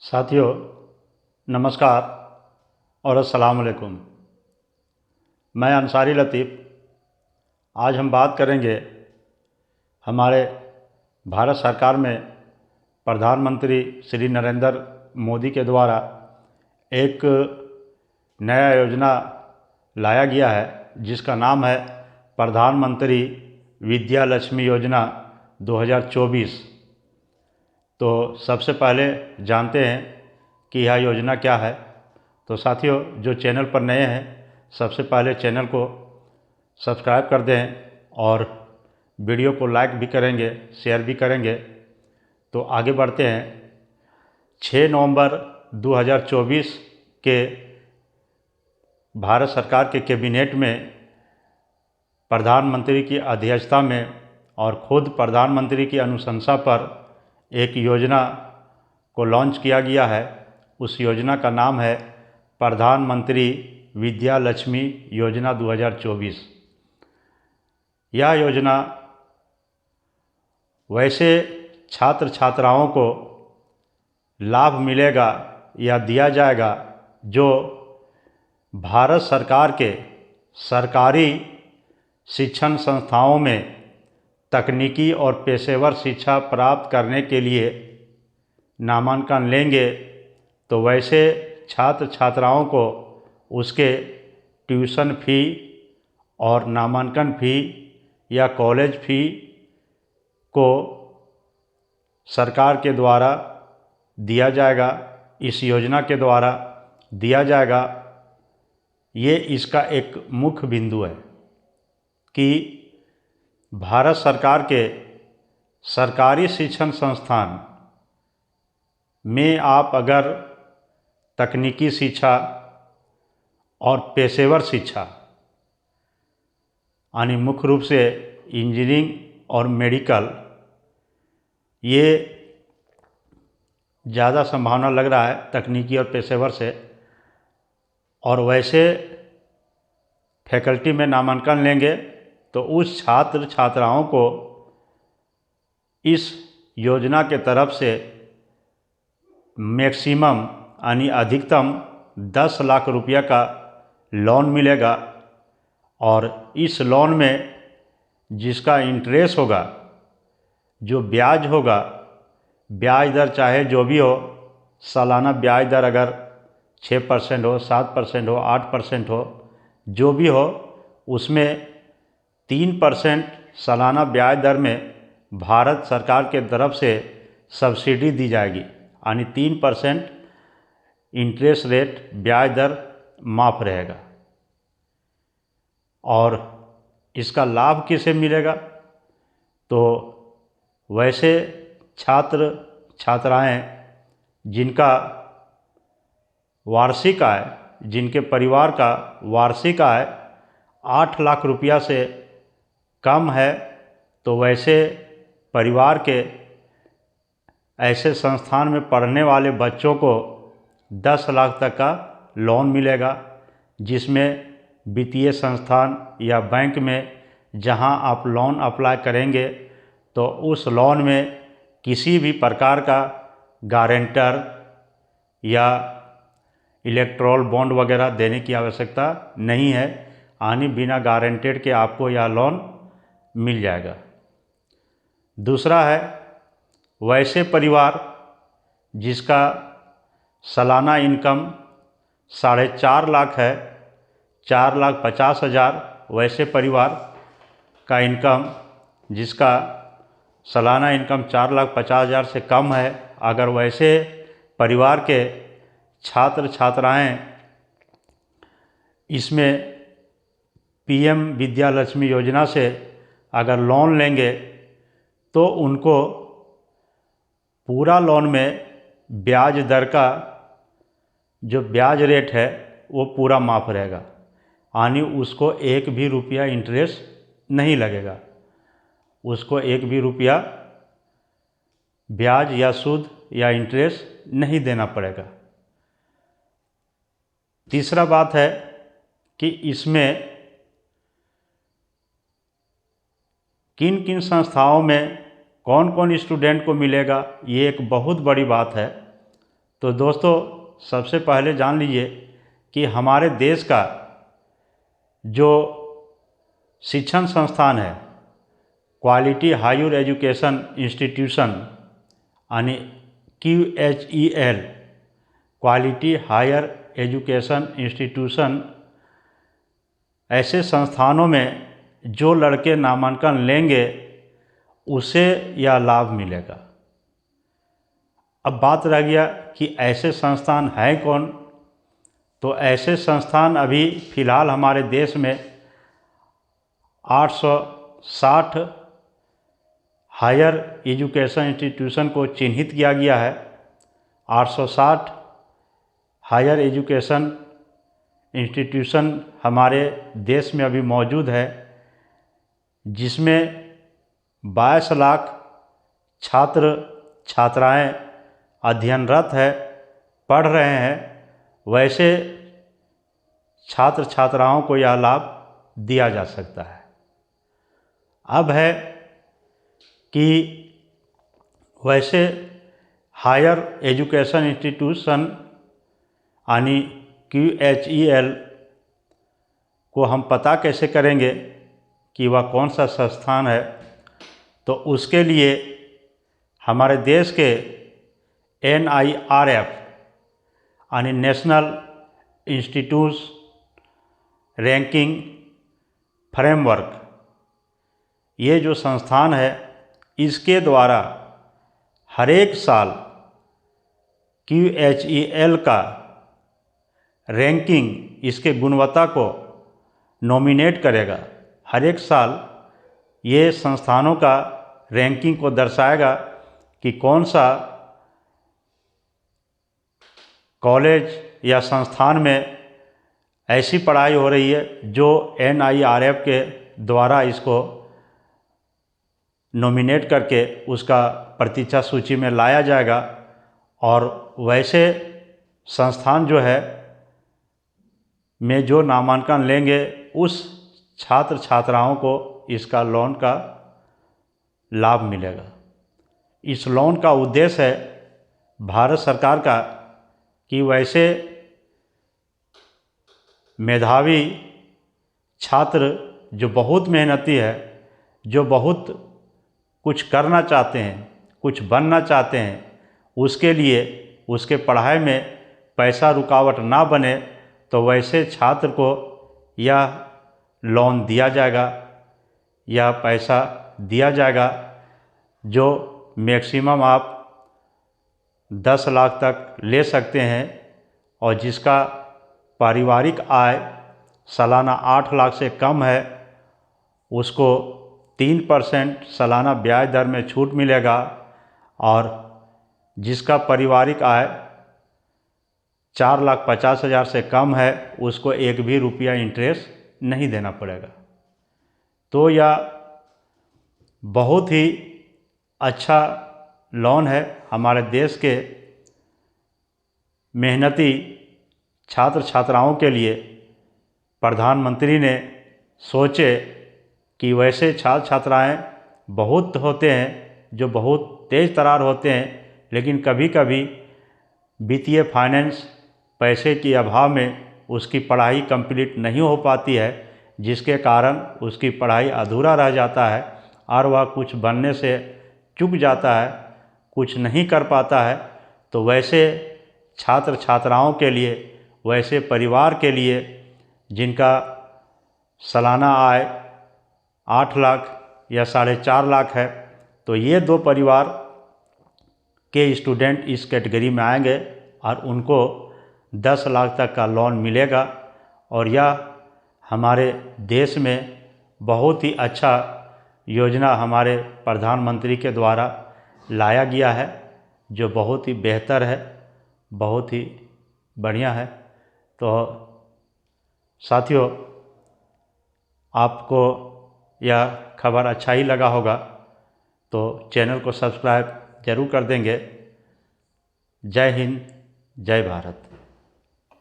साथियों, नमस्कार और अस्सलाम वालेकुम। मैं अंसारी लतीफ़। आज हम बात करेंगे हमारे भारत सरकार में प्रधानमंत्री श्री नरेंद्र मोदी के द्वारा एक नया योजना लाया गया है जिसका नाम है प्रधानमंत्री विद्या लक्ष्मी योजना 2024। तो सबसे पहले जानते हैं कि यह योजना क्या है। तो साथियों, जो चैनल पर नए हैं, सबसे पहले चैनल को सब्सक्राइब कर दें और वीडियो को लाइक भी करेंगे, शेयर भी करेंगे। तो आगे बढ़ते हैं। 6 नवंबर 2024 के भारत सरकार के कैबिनेट में प्रधानमंत्री की अध्यक्षता में और खुद प्रधानमंत्री की अनुशंसा पर एक योजना को लॉन्च किया गया है। उस योजना का नाम है प्रधानमंत्री विद्या लक्ष्मी योजना 2024। यह योजना वैसे छात्र छात्राओं को लाभ मिलेगा या दिया जाएगा जो भारत सरकार के सरकारी शिक्षण संस्थाओं में तकनीकी और पेशेवर शिक्षा प्राप्त करने के लिए नामांकन लेंगे। तो वैसे छात्र छात्राओं को उसके ट्यूशन फ़ी और नामांकन फ़ी या कॉलेज फ़ी को सरकार के द्वारा दिया जाएगा, इस योजना के द्वारा दिया जाएगा। ये इसका एक मुख्य बिंदु है कि भारत सरकार के सरकारी शिक्षण संस्थान में आप अगर तकनीकी शिक्षा और पेशेवर शिक्षा यानी मुख्य रूप से इंजीनियरिंग और मेडिकल, ये ज़्यादा संभावना लग रहा है तकनीकी और पेशेवर से, और वैसे फैकल्टी में नामांकन लेंगे तो उस छात्र छात्राओं को इस योजना के तरफ से मैक्सिमम यानी अधिकतम 10 लाख रुपया का लोन मिलेगा। और इस लोन में जिसका इंटरेस्ट होगा, जो ब्याज होगा, ब्याज दर चाहे जो भी हो, सालाना ब्याज दर अगर 6% हो, 7% हो, 8% हो, जो भी हो, उसमें 3% सालाना ब्याज दर में भारत सरकार के तरफ से सब्सिडी दी जाएगी, यानी 3% इंटरेस्ट रेट ब्याज दर माफ़ रहेगा। और इसका लाभ किसे मिलेगा? तो वैसे छात्र छात्राएं जिनका वार्षिक आय, जिनके परिवार का वार्षिक आय 8 लाख रुपया से कम है, तो वैसे परिवार के ऐसे संस्थान में पढ़ने वाले बच्चों को 10 लाख तक का लोन मिलेगा, जिसमें वित्तीय संस्थान या बैंक में जहां आप लोन अप्लाई करेंगे तो उस लोन में किसी भी प्रकार का गारंटर या इलेक्ट्रॉल बॉन्ड वगैरह देने की आवश्यकता नहीं है, यानी बिना गारंटेड के आपको यह लोन मिल जाएगा। दूसरा है वैसे परिवार जिसका सालाना इनकम 4.5 लाख है, 4,50,000, वैसे परिवार का इनकम जिसका सालाना इनकम 4,50,000 से कम है, अगर वैसे परिवार के छात्र छात्राएं इसमें पीएम विद्या लक्ष्मी योजना से अगर लोन लेंगे तो उनको पूरा लोन में ब्याज दर का जो ब्याज रेट है वो पूरा माफ़ रहेगा, यानी उसको 1 भी रुपया इंटरेस्ट नहीं लगेगा, उसको 1 भी रुपया ब्याज या सूद या इंटरेस्ट नहीं देना पड़ेगा। तीसरा बात है कि इसमें किन किन संस्थाओं में कौन कौन स्टूडेंट को मिलेगा, ये एक बहुत बड़ी बात है। तो दोस्तों, सबसे पहले जान लीजिए कि हमारे देश का जो शिक्षण संस्थान है, क्वालिटी हायर एजुकेशन इंस्टीट्यूशन यानी QHEL, quality higher education institution, ऐसे संस्थानों में जो लड़के नामांकन लेंगे उसे यह लाभ मिलेगा। अब बात रह गया कि ऐसे संस्थान हैं कौन। तो ऐसे संस्थान अभी फ़िलहाल हमारे देश में 860 हायर एजुकेशन इंस्टीट्यूशन को चिन्हित किया गया है। 860 हायर एजुकेशन इंस्टीट्यूशन हमारे देश में अभी मौजूद है, जिसमें 22 लाख छात्र छात्राएं अध्ययनरत है, पढ़ रहे हैं। वैसे छात्र छात्राओं को यह लाभ दिया जा सकता है। अब है कि वैसे हायर एजुकेशन इंस्टीट्यूशन यानी QHEL को हम पता कैसे करेंगे कि वह कौन सा संस्थान है। तो उसके लिए हमारे देश के NIRF यानी नेशनल इंस्टीट्यूट रैंकिंग फ्रेमवर्क, ये जो संस्थान है, इसके द्वारा हर एक साल QHEL का रैंकिंग, इसके गुणवत्ता को नॉमिनेट करेगा। हर एक साल ये संस्थानों का रैंकिंग को दर्शाएगा कि कौन सा कॉलेज या संस्थान में ऐसी पढ़ाई हो रही है जो NIRF के द्वारा इसको नॉमिनेट करके उसका प्रतीक्षा सूची में लाया जाएगा। और वैसे संस्थान जो है में जो नामांकन लेंगे उस छात्र छात्राओं को इसका लोन का लाभ मिलेगा। इस लोन का उद्देश्य है भारत सरकार का कि वैसे मेधावी छात्र जो बहुत मेहनती है, जो बहुत कुछ करना चाहते हैं, कुछ बनना चाहते हैं, उसके लिए उसके पढ़ाई में पैसा रुकावट ना बने, तो वैसे छात्र को यह लोन दिया जाएगा, यह पैसा दिया जाएगा, जो मैक्सिमम आप 10 लाख तक ले सकते हैं। और जिसका पारिवारिक आय सालाना 8 लाख से कम है, उसको 3% सालाना ब्याज दर में छूट मिलेगा। और जिसका पारिवारिक आय 4,50,000 से कम है, उसको एक भी रुपया इंटरेस्ट नहीं देना पड़ेगा। तो यह बहुत ही अच्छा लोन है। हमारे देश के मेहनती छात्र छात्राओं के लिए प्रधानमंत्री ने सोचे कि वैसे छात्र छात्राएं बहुत होते हैं जो बहुत तेज़ तर्रार होते हैं, लेकिन कभी कभी वित्तीय फाइनेंस पैसे के अभाव में उसकी पढ़ाई कंप्लीट नहीं हो पाती है, जिसके कारण उसकी पढ़ाई अधूरा रह जाता है और वह कुछ बनने से चूक जाता है, कुछ नहीं कर पाता है। तो वैसे छात्र छात्राओं के लिए, वैसे परिवार के लिए जिनका सालाना आय 8 लाख या 4.5 लाख है, तो ये 2 परिवार के स्टूडेंट इस कैटेगरी में आएंगे और उनको 10 लाख तक का लोन मिलेगा। और यह हमारे देश में बहुत ही अच्छा योजना हमारे प्रधानमंत्री के द्वारा लाया गया है, जो बहुत ही बेहतर है, बहुत ही बढ़िया है। तो साथियों, आपको यह खबर अच्छा ही लगा होगा तो चैनल को सब्सक्राइब जरूर कर देंगे। जय हिंद, जय भारत।